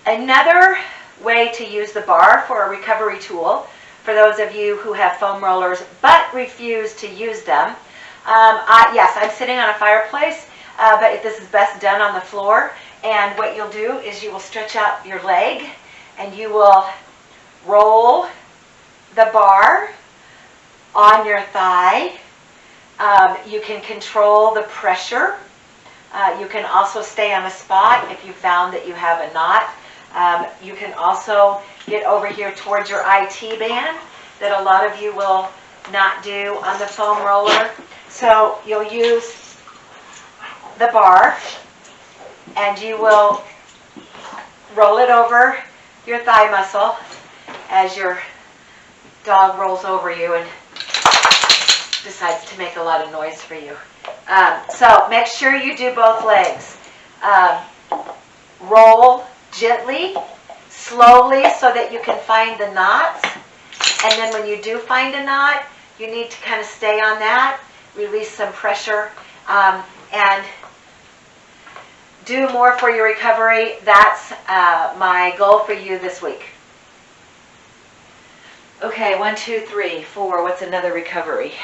Another way to use the bar for a recovery tool, for those of you who have foam rollers but refuse to use them, yes, I'm sitting on a fireplace, but this is best done on the floor. And what you'll do is you will stretch out your leg and you will roll the bar on your thigh. You can control the pressure. You can also stay on a spot if you found that you have a knot. You can also get over here towards your IT band that a lot of you will not do on the foam roller. So you'll use the bar and you will roll it over your thigh muscle as your dog rolls over you and decides to make a lot of noise for you. So make sure you do both legs. Roll gently, slowly, so that you can find the knots. And then when you do find a knot, you need to kind of stay on that, release some pressure, and do more for your recovery. That's my goal for you this week. Okay, 1, 2, 3, 4. What's another recovery?